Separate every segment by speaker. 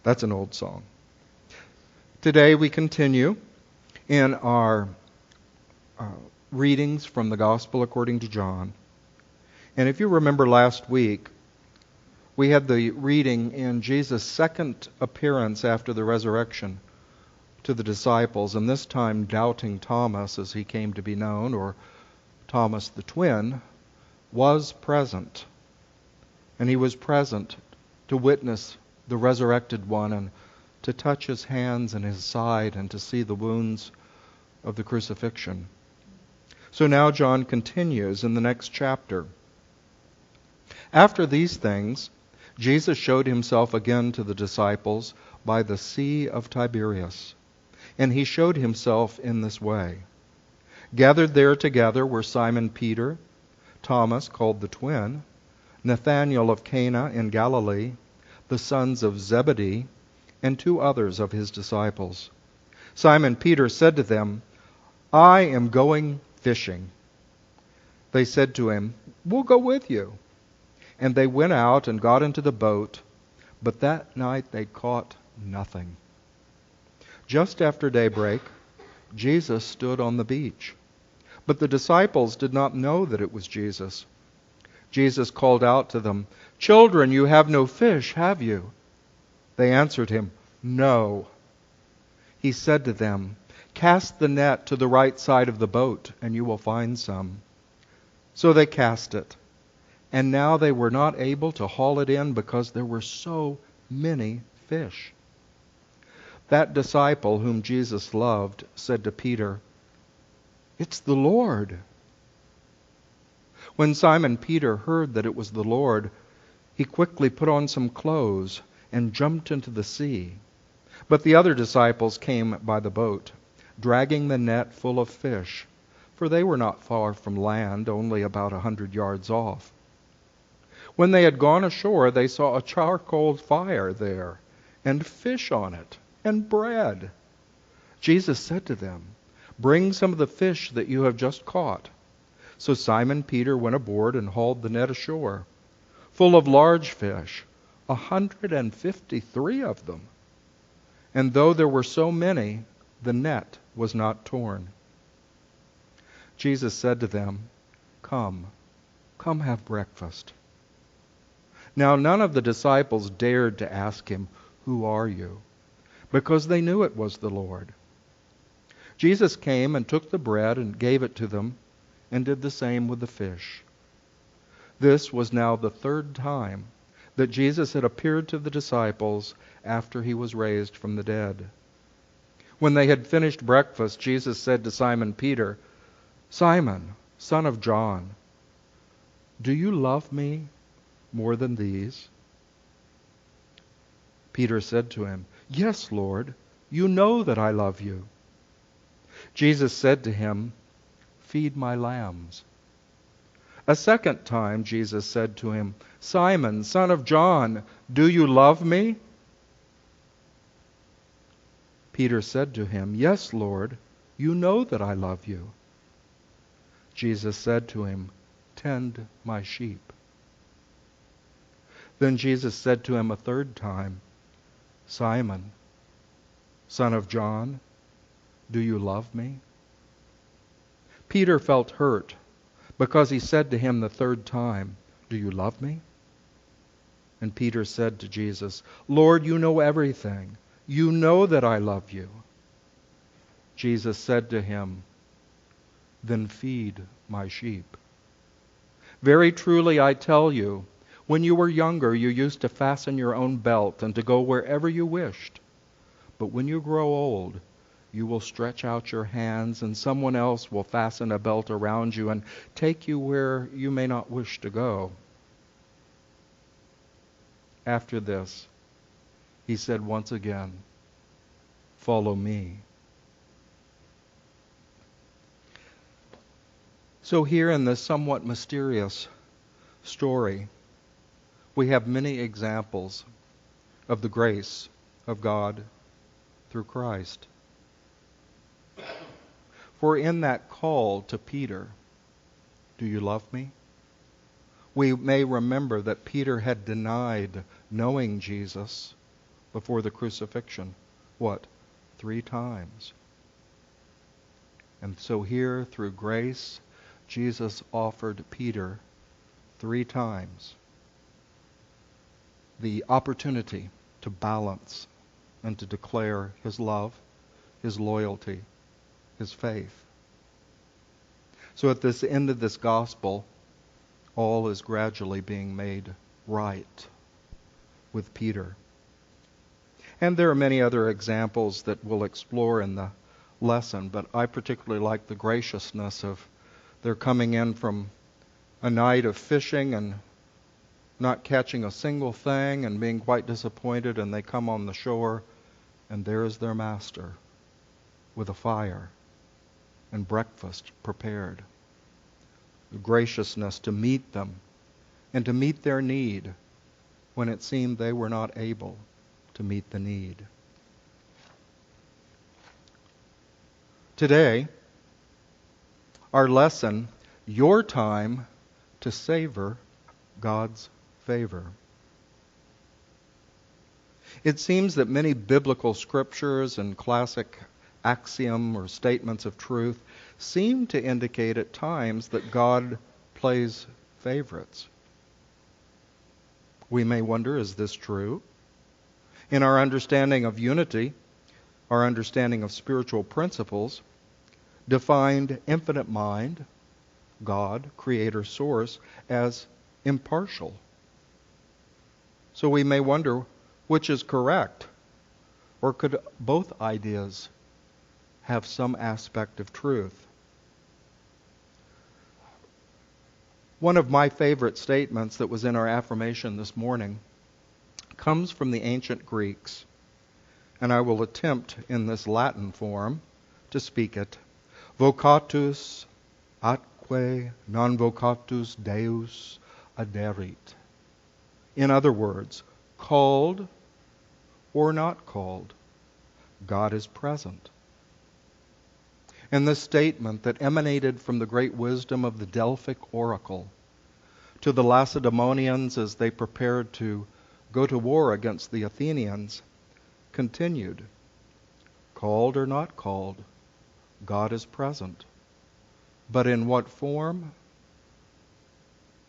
Speaker 1: That's an old song. Today we continue in our readings from the Gospel according to John. And if you remember last week, we had the reading in Jesus' second appearance after the resurrection to the disciples, and this time doubting Thomas, as he came to be known, or Thomas the twin, was present. And he was present to witness the resurrected one and to touch his hands and his side and to see the wounds of the crucifixion. So now John continues in the next chapter. After these things, Jesus showed himself again to the disciples by the Sea of Tiberias. And he showed himself in this way. Gathered there together were Simon Peter, Thomas called the twin, Nathanael of Cana in Galilee, the sons of Zebedee, and two others of his disciples. Simon Peter said to them, "I am going fishing." They said to him, "We'll go with you." And they went out and got into the boat, but that night they caught nothing. Just after daybreak, Jesus stood on the beach. But the disciples did not know that it was Jesus. Jesus called out to them, "Children, you have no fish, have you?" They answered him, "No." He said to them, "Cast the net to the right side of the boat, and you will find some." So they cast it. And now they were not able to haul it in because there were so many fish. That disciple whom Jesus loved said to Peter, "It's the Lord." When Simon Peter heard that it was the Lord, he quickly put on some clothes and jumped into the sea. But the other disciples came by the boat, dragging the net full of fish, for they were not far from land, only about 100 yards off. When they had gone ashore, they saw a charcoal fire there, and fish on it, and bread. Jesus said to them, "Bring some of the fish that you have just caught." So Simon Peter went aboard and hauled the net ashore, full of large fish, 153 of them. And though there were so many, the net was not torn. Jesus said to them, Come have breakfast." Now none of the disciples dared to ask him, "Who are you?" because they knew it was the Lord. Jesus came and took the bread and gave it to them, and did the same with the fish. This was now the third time that Jesus had appeared to the disciples after he was raised from the dead. When they had finished breakfast, Jesus said to Simon Peter, "Simon, son of John, do you love me more than these?" Peter said to him, "Yes, Lord, you know that I love you." Jesus said to him, "Feed my lambs." A second time Jesus said to him, "Simon, son of John, do you love me?" Peter said to him, "Yes, Lord, you know that I love you." Jesus said to him, "Tend my sheep." Then Jesus said to him a third time, "Simon, son of John, do you love me?" Peter felt hurt because he said to him the third time, "Do you love me?" And Peter said to Jesus, "Lord, you know everything. You know that I love you." Jesus said to him, "Then feed my sheep. Very truly I tell you, when you were younger, you used to fasten your own belt and to go wherever you wished. But when you grow old, you will stretch out your hands, and someone else will fasten a belt around you and take you where you may not wish to go." After this, he said once again, "Follow me." So here in this somewhat mysterious story, we have many examples of the grace of God through Christ. For in that call to Peter, "Do you love me?" we may remember that Peter had denied knowing Jesus before the crucifixion. What? 3 times. And so here, through grace, Jesus offered Peter 3 times the opportunity to balance and to declare his love, his loyalty, his faith. So at this end of this gospel, all is gradually being made right with Peter. And there are many other examples that we'll explore in the lesson, but I particularly like the graciousness of their coming in from a night of fishing and not catching a single thing and being quite disappointed, and they come on the shore, and there is their master with a fire and breakfast prepared. The graciousness to meet them and to meet their need when it seemed they were not able to meet the need. Today, our lesson, your time to savor God's favor. It seems that many biblical scriptures and classic axiom or statements of truth seem to indicate at times that God plays favorites. We may wonder, is this true? In our understanding of unity, our understanding of spiritual principles, defined infinite mind, God, creator, source, as impartial. So we may wonder which is correct, or could both ideas have some aspect of truth? One of my favorite statements that was in our affirmation this morning comes from the ancient Greeks, and I will attempt in this Latin form to speak it. Vocatus atque non vocatus Deus aderit. In other words, called or not called, God is present. And this statement that emanated from the great wisdom of the Delphic oracle to the Lacedaemonians as they prepared to go to war against the Athenians continued. Called or not called, God is present. But in what form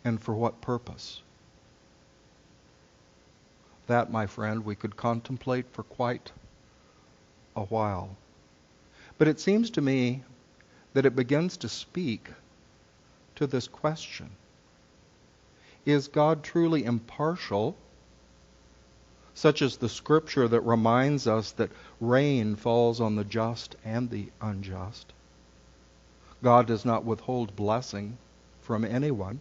Speaker 1: and for what purpose? That, my friend, we could contemplate for quite a while. But it seems to me that it begins to speak to this question. Is God truly impartial, such as the scripture that reminds us that rain falls on the just and the unjust? God does not withhold blessing from anyone.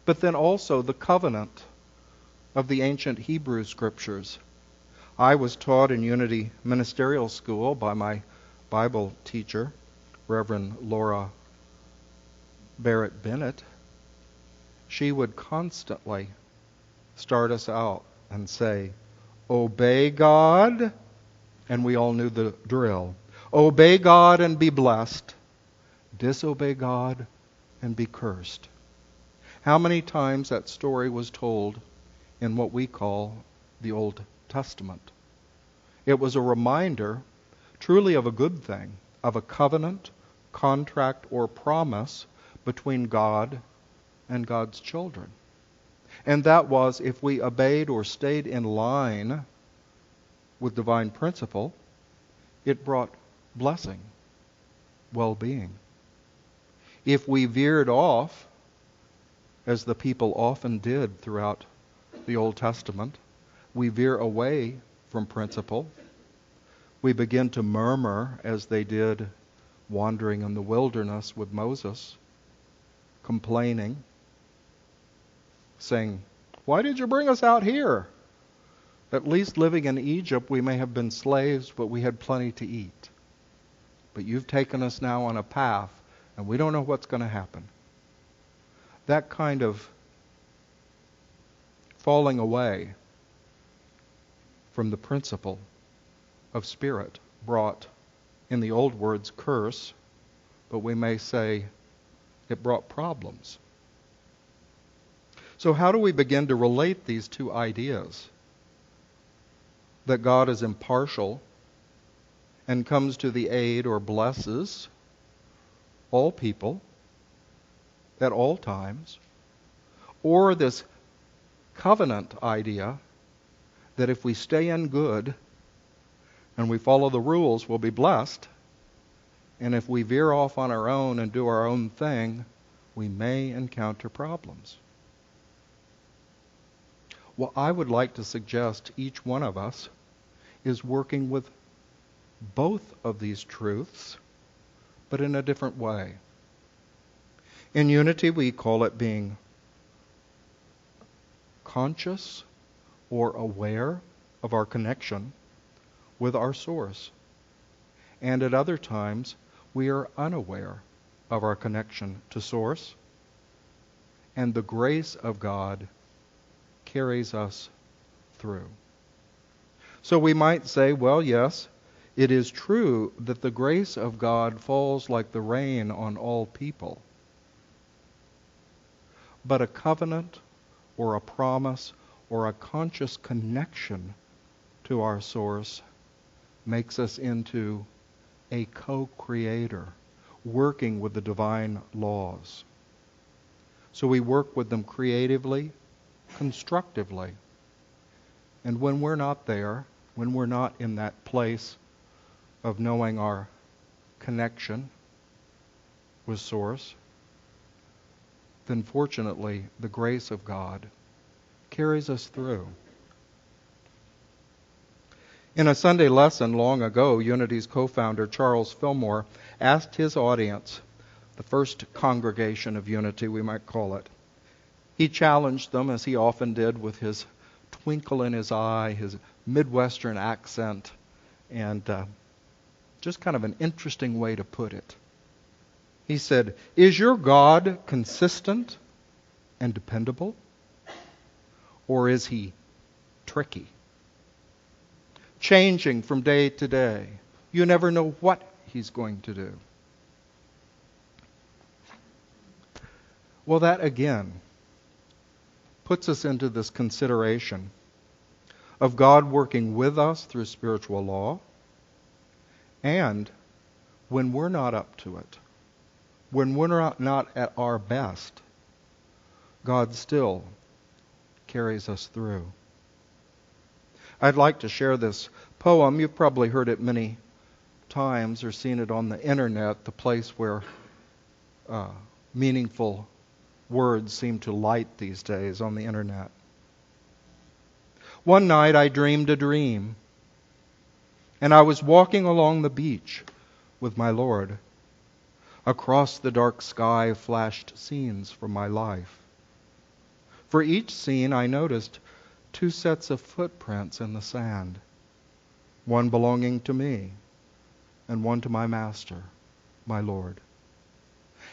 Speaker 1: But then also the covenant of the ancient Hebrew scriptures. I was taught in Unity Ministerial School by my Bible teacher, Reverend Laura Barrett Bennett. She would constantly start us out and say, obey God, and we all knew the drill. Obey God and be blessed. Disobey God and be cursed. How many times that story was told in what we call the Old Testament? It was a reminder, truly of a good thing, of a covenant, contract, or promise between God and God's children. And that was, if we obeyed or stayed in line with divine principle, it brought blessing, well-being. If we veered off, as the people often did throughout the Old Testament, we veer away from principle. We begin to murmur as they did wandering in the wilderness with Moses, complaining, saying, why did you bring us out here? At least living in Egypt we may have been slaves, but we had plenty to eat. But you've taken us now on a path, and we don't know what's going to happen. That kind of falling away from the principle of spirit brought, in the old words, curse, but we may say it brought problems. So how do we begin to relate these two ideas? that God is impartial and comes to the aid or blesses all people at all times, or this covenant idea that if we stay in good and we follow the rules, we'll be blessed, and if we veer off on our own and do our own thing, we may encounter problems. What I would like to suggest each one of us is working with both of these truths, but in a different way. In unity, we call it being conscious or aware of our connection with our source. And at other times, we are unaware of our connection to source, and the grace of God carries us through. So we might say, well, yes, it is true that the grace of God falls like the rain on all people. But a covenant or a promise or a conscious connection to our source makes us into a co-creator, working with the divine laws. So we work with them creatively, constructively. And when we're not there, when we're not in that place of knowing our connection with Source, then fortunately the grace of God carries us through. In a Sunday lesson long ago, Unity's co-founder Charles Fillmore asked his audience, the first congregation of Unity we might call it, he challenged them, as he often did, with his twinkle in his eye, his Midwestern accent, and just kind of an interesting way to put it. He said, "Is your God consistent and dependable? Or is he tricky? Changing from day to day. You never know what he's going to do." Well, that again puts us into this consideration of God working with us through spiritual law, and when we're not up to it, when we're not at our best, God still carries us through. I'd like to share this poem. You've probably heard it many times or seen it on the internet, the place where meaningful words seem to light these days on the internet. One night I dreamed a dream, and I was walking along the beach with my Lord. Across the dark sky flashed scenes from my life. For each scene I noticed 2 sets of footprints in the sand, one belonging to me and one to my Master, my Lord.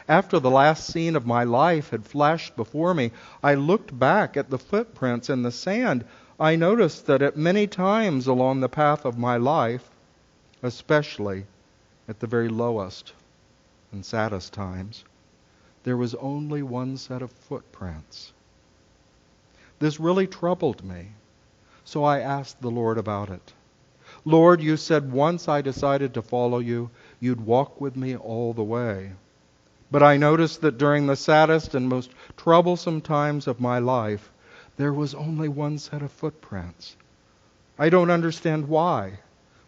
Speaker 1: After the last scene of my life had flashed before me, I looked back at the footprints in the sand. I noticed that at many times along the path of my life, especially at the very lowest and saddest times, there was only one set of footprints. This really troubled me, so I asked the Lord about it. Lord, you said once I decided to follow you, you'd walk with me all the way. But I noticed that during the saddest and most troublesome times of my life, there was only one set of footprints. I don't understand why.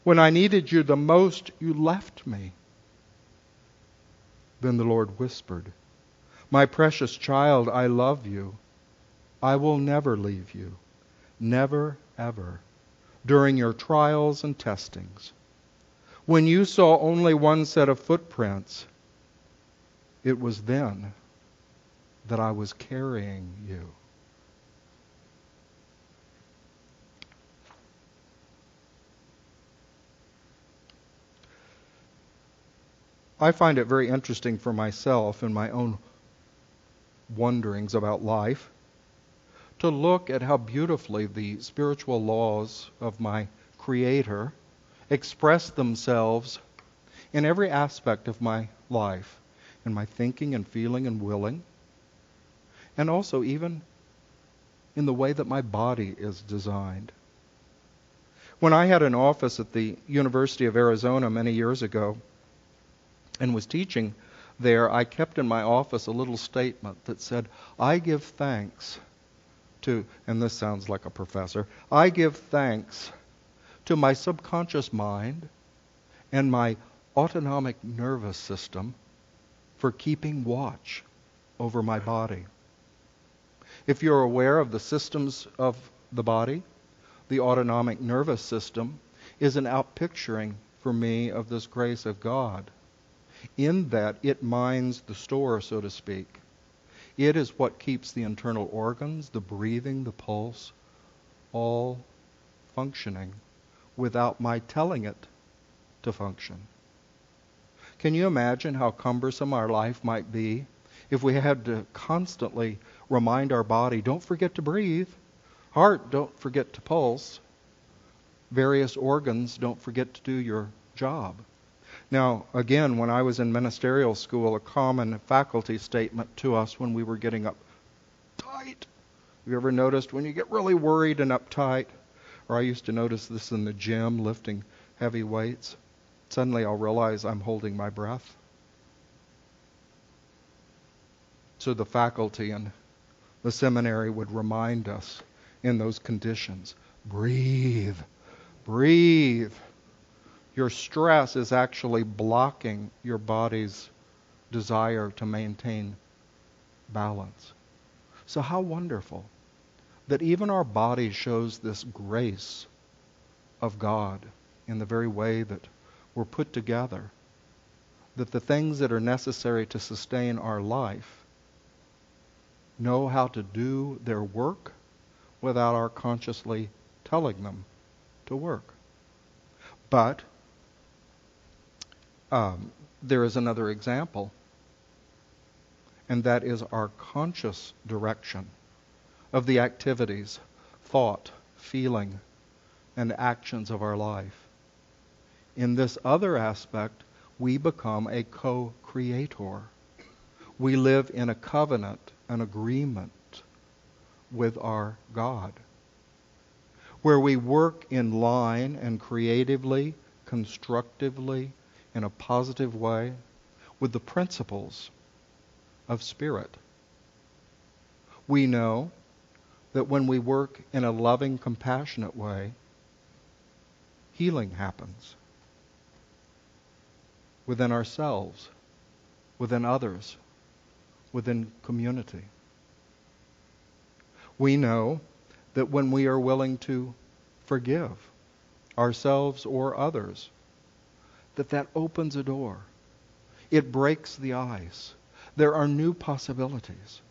Speaker 1: When I needed you the most, you left me. Then the Lord whispered, "My precious child, I love you. I will never leave you. Never, ever. During your trials and testings. When you saw only one set of footprints, it was then that I was carrying you." I find it very interesting for myself in my own wonderings about life to look at how beautifully the spiritual laws of my Creator express themselves in every aspect of my life, in my thinking and feeling and willing, and also even in the way that my body is designed. When I had an office at the University of Arizona many years ago and was teaching there, I kept in my office a little statement that said, I give thanks to, and this sounds like a professor, I give thanks to my subconscious mind and my autonomic nervous system for keeping watch over my body. If you're aware of the systems of the body, the autonomic nervous system is an outpicturing for me of this grace of God, in that it mines the store, so to speak. It is what keeps the internal organs, the breathing, the pulse, all functioning without my telling it to function. Can you imagine how cumbersome our life might be if we had to constantly remind our body, don't forget to breathe. Heart, don't forget to pulse. Various organs, don't forget to do your job. Now, again, when I was in ministerial school, a common faculty statement to us when we were getting uptight. Have you ever noticed when you get really worried and uptight? Or I used to notice this in the gym, lifting heavy weights. Suddenly I'll realize I'm holding my breath. So the faculty and the seminary would remind us in those conditions, breathe, breathe. Your stress is actually blocking your body's desire to maintain balance. So how wonderful that even our body shows this grace of God in the very way that we're put together, that the things that are necessary to sustain our life know how to do their work without our consciously telling them to work. But there is another example, and that is our conscious direction of the activities, thought, feeling, and actions of our life. In this other aspect, we become a co-creator. We live in a covenant, an agreement with our God, where we work in line and creatively, constructively, in a positive way with the principles of Spirit. We know that when we work in a loving, compassionate way, healing happens within ourselves, within others, within community. We know that when we are willing to forgive ourselves or others, that opens a door. It breaks the ice. There are new possibilities.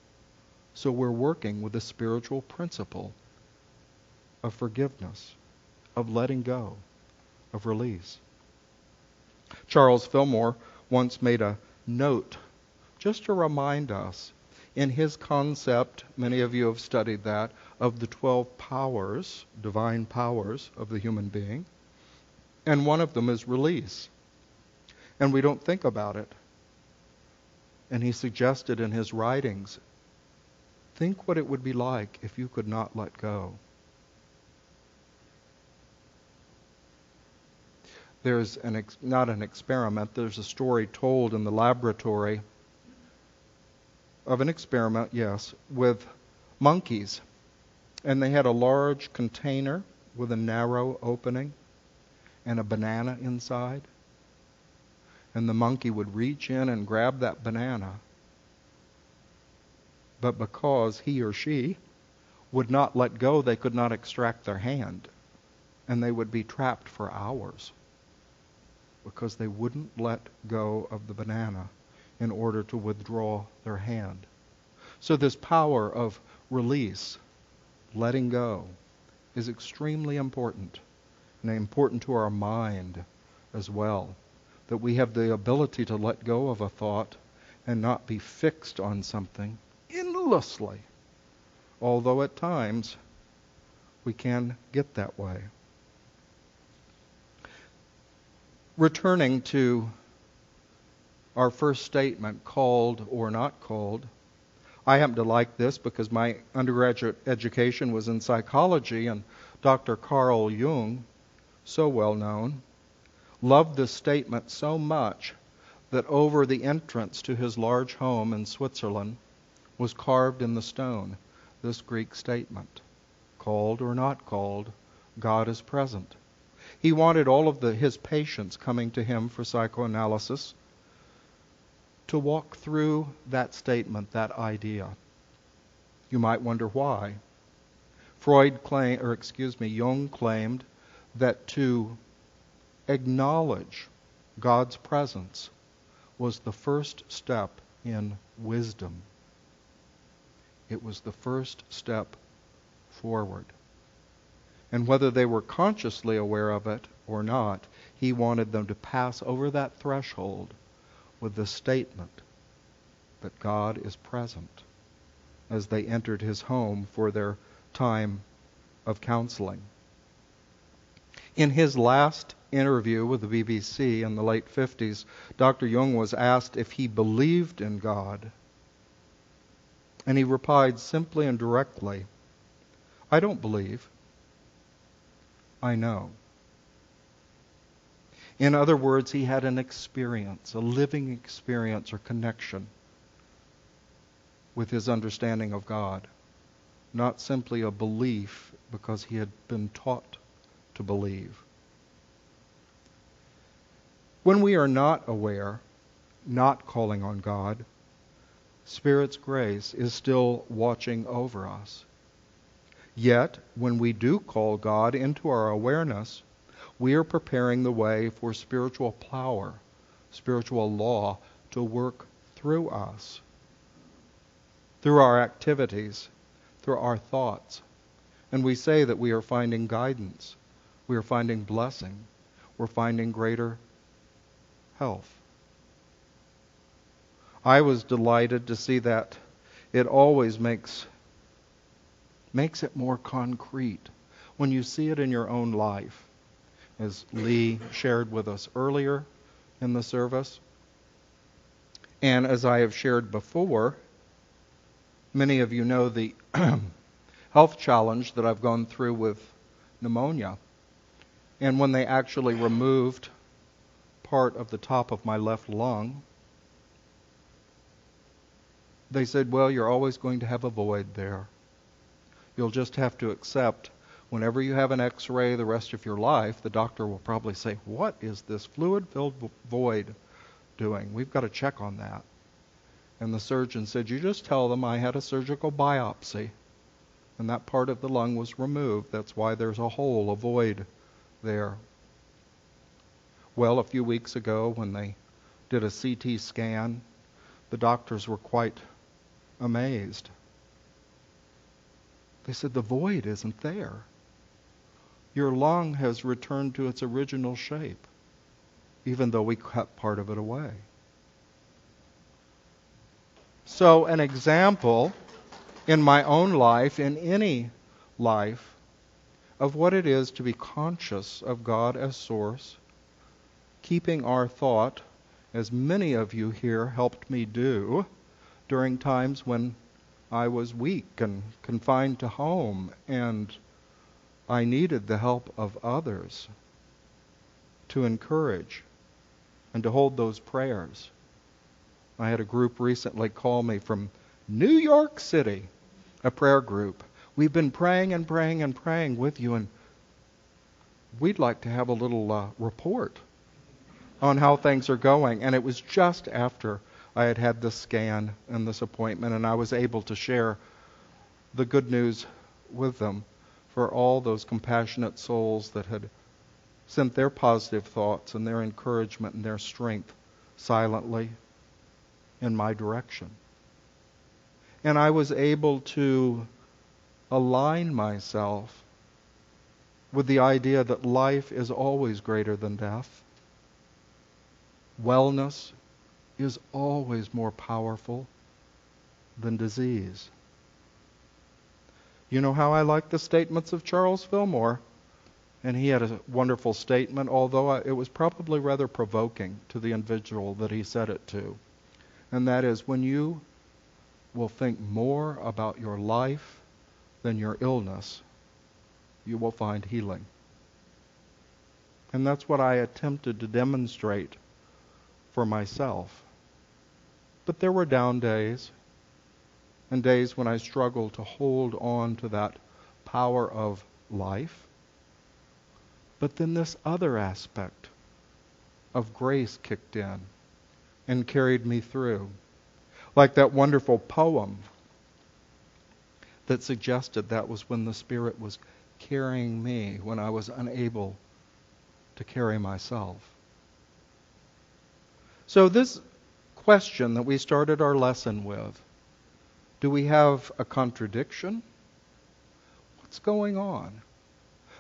Speaker 1: So we're working with the spiritual principle of forgiveness, of letting go, of release. Charles Fillmore once made a note just to remind us in his concept, many of you have studied that, of the 12 powers, divine powers of the human being. And one of them is release. And we don't think about it. And he suggested in his writings, think what it would be like if you could not let go. There's not an experiment, there's a story told in the laboratory of an experiment, yes, with monkeys. And they had a large container with a narrow opening and a banana inside. And the monkey would reach in and grab that banana. But because he or she would not let go, they could not extract their hand. And they would be trapped for hours because they wouldn't let go of the banana in order to withdraw their hand. So this power of release, letting go, is extremely important, and important to our mind as well. That we have the ability to let go of a thought and not be fixed on something endlessly. Although at times we can get that way. Returning to our first statement, called or not called, I happen to like this because my undergraduate education was in psychology, and Dr. Carl Jung so well known, loved this statement so much that over the entrance to his large home in Switzerland was carved in the stone this Greek statement: called or not called, God is present. He wanted all of his patients coming to him for psychoanalysis to walk through that statement, that idea. You might wonder why. Jung claimed that to acknowledge God's presence was the first step in wisdom. It was the first step forward. And whether they were consciously aware of it or not, he wanted them to pass over that threshold with the statement that God is present as they entered his home for their time of counseling. In his last interview with the BBC in the late 50s, Dr. Jung was asked if he believed in God. And he replied simply and directly, I don't believe. I know. In other words, he had an experience, a living experience or connection with his understanding of God. Not simply a belief because he had been taught to believe. When we are not aware, not calling on God, Spirit's grace is still watching over us. Yet, when we do call God into our awareness, we are preparing the way for spiritual power, spiritual law to work through us, through our activities, through our thoughts. And we say that we are finding guidance, we are finding blessing, we're finding greater health. I was delighted to see that it always makes it more concrete when you see it in your own life. As Lee shared with us earlier in the service, and as I have shared before, many of you know the health challenge that I've gone through with pneumonia. And when they actually removed part of the top of my left lung, they said, well, you're always going to have a void there. You'll just have to accept whenever you have an x-ray the rest of your life, the doctor will probably say, what is this fluid-filled void doing? We've got to check on that. And the surgeon said, you just tell them I had a surgical biopsy and that part of the lung was removed. That's why there's a hole, a void there. Well, a few weeks ago when they did a CT scan, the doctors were quite amazed. They said, the void isn't there. Your lung has returned to its original shape, even though we cut part of it away. So an example in my own life, in any life, of what it is to be conscious of God as source, keeping our thought, as many of you here helped me do, during times when I was weak and confined to home, and I needed the help of others to encourage and to hold those prayers. I had a group recently call me from New York City, a prayer group. We've been praying and praying and praying with you, and we'd like to have a little report on how things are going. And it was just after I had had this scan and this appointment, and I was able to share the good news with them for all those compassionate souls that had sent their positive thoughts and their encouragement and their strength silently in my direction. And I was able to align myself with the idea that life is always greater than death. Wellness is always more powerful than disease. You know how I like the statements of Charles Fillmore? And he had a wonderful statement, although it was probably rather provoking to the individual that he said it to. And that is, when you will think more about your life than your illness, you will find healing. And that's what I attempted to demonstrate for myself. But there were down days, and days when I struggled to hold on to that power of life. But then this other aspect of grace kicked in and carried me through. Like that wonderful poem that suggested that was when the Spirit was carrying me when I was unable to carry myself. So this question that we started our lesson with, do we have a contradiction? What's going on?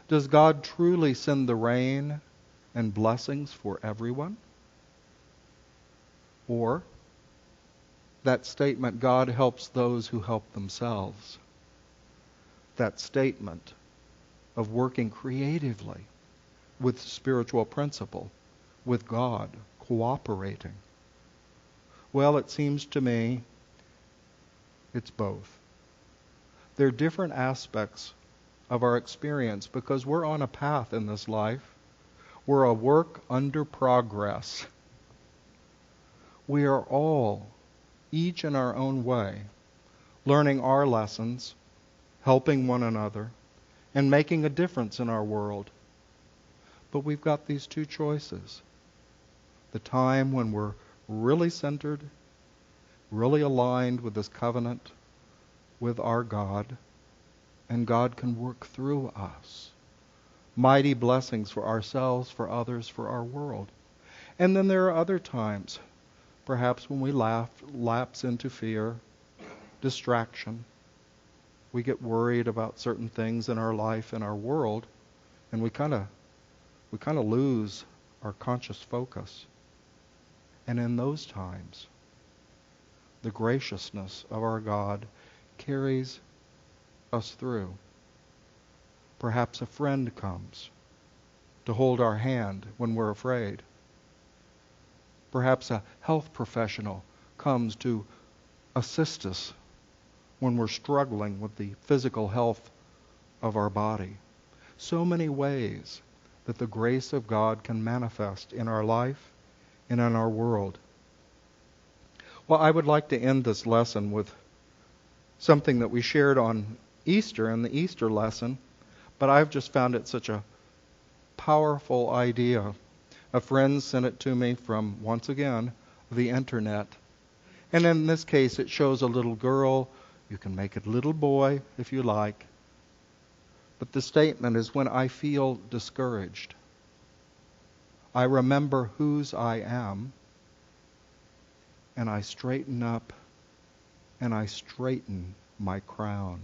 Speaker 1: Does God truly send the rain and blessings for everyone? Or that statement, God helps those who help themselves. That statement of working creatively with spiritual principle, with God, cooperating. Well, it seems to me it's both. They're different aspects of our experience because we're on a path in this life. We're a work under progress. We are all, each in our own way, learning our lessons, helping one another, and making a difference in our world. But we've got these two choices. The time when we're really centered, really aligned with this covenant with our God, and God can work through us. Mighty blessings for ourselves, for others, for our world. And then there are other times, perhaps when we lapse into fear, distraction. We get worried about certain things in our life, in our world, and we kind of lose our conscious focus. And in those times, the graciousness of our God carries us through. Perhaps a friend comes to hold our hand when we're afraid. Perhaps a health professional comes to assist us when we're struggling with the physical health of our body. So many ways that the grace of God can manifest in our life and in our world. Well, I would like to end this lesson with something that we shared on Easter in the Easter lesson, but I've just found it such a powerful idea. A friend sent it to me from, once again, the internet. And in this case, it shows a little girl. You can make it a little boy if you like. But the statement is, when I feel discouraged, I remember whose I am, and I straighten up, and I straighten my crown.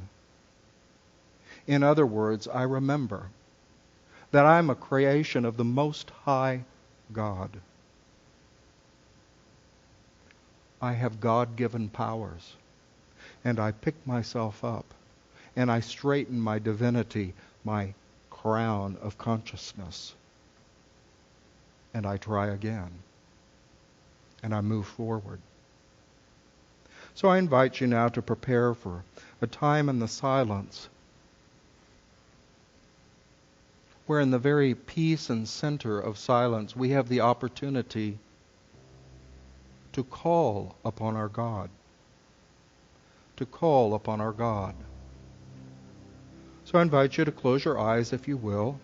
Speaker 1: In other words, I remember that I'm a creation of the Most High God. I have God-given powers, and I pick myself up, and I straighten my divinity, my crown of consciousness, and I try again, and I move forward. So I invite you now to prepare for a time in the silence where in the very peace and center of silence we have the opportunity to call upon our God. To call upon our God. So I invite you to close your eyes if you will.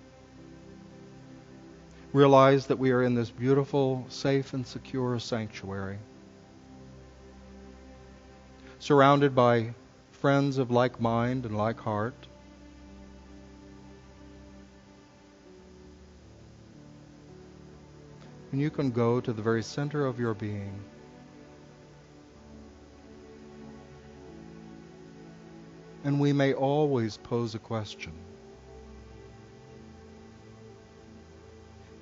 Speaker 1: Realize that we are in this beautiful, safe and secure sanctuary, surrounded by friends of like mind and like heart. And you can go to the very center of your being. And we may always pose a question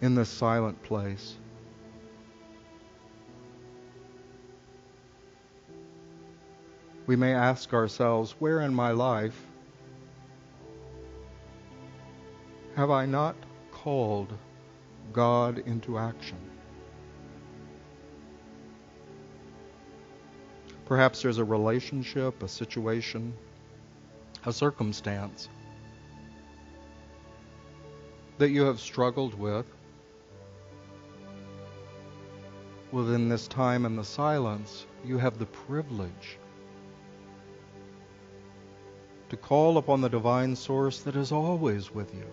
Speaker 1: in this silent place. We may ask ourselves, where in my life have I not called God into action? Perhaps there's a relationship, a situation, a circumstance that you have struggled with, within this time and the silence, you have the privilege to call upon the divine source that is always with you,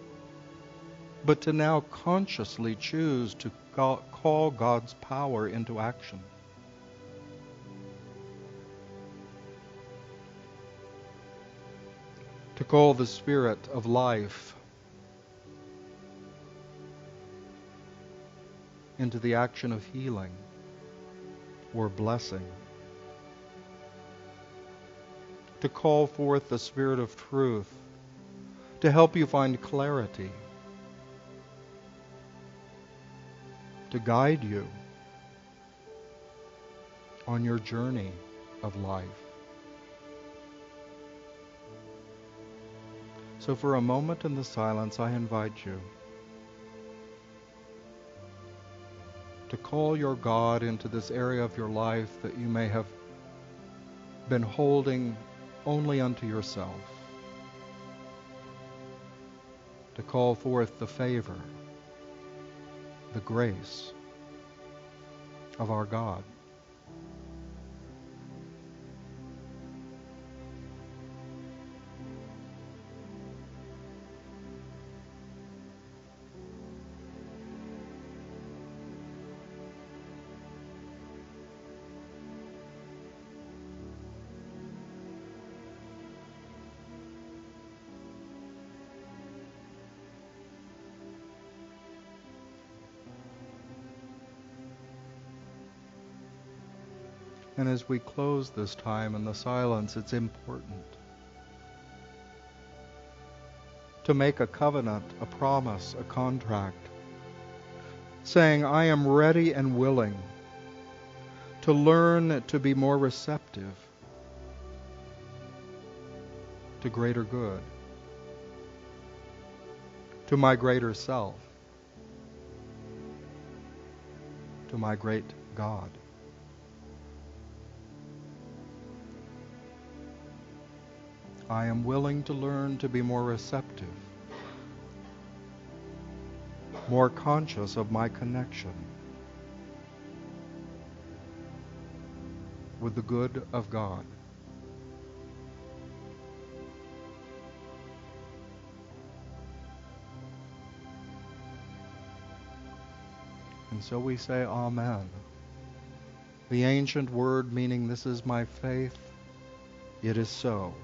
Speaker 1: but to now consciously choose to call God's power into action. To call the Spirit of life into the action of healing or blessing. To call forth the Spirit of truth to help you find clarity, to guide you on your journey of life. So for a moment in the silence, I invite you to call your God into this area of your life that you may have been holding only unto yourself. To call forth the favor, the grace of our God. And as we close this time in the silence, it's important to make a covenant, a promise, a contract, saying, I am ready and willing to learn to be more receptive to greater good, to my greater self, to my great God. I am willing to learn to be more receptive, more conscious of my connection with the good of God. And so we say, Amen. The ancient word meaning, this is my faith, it is so.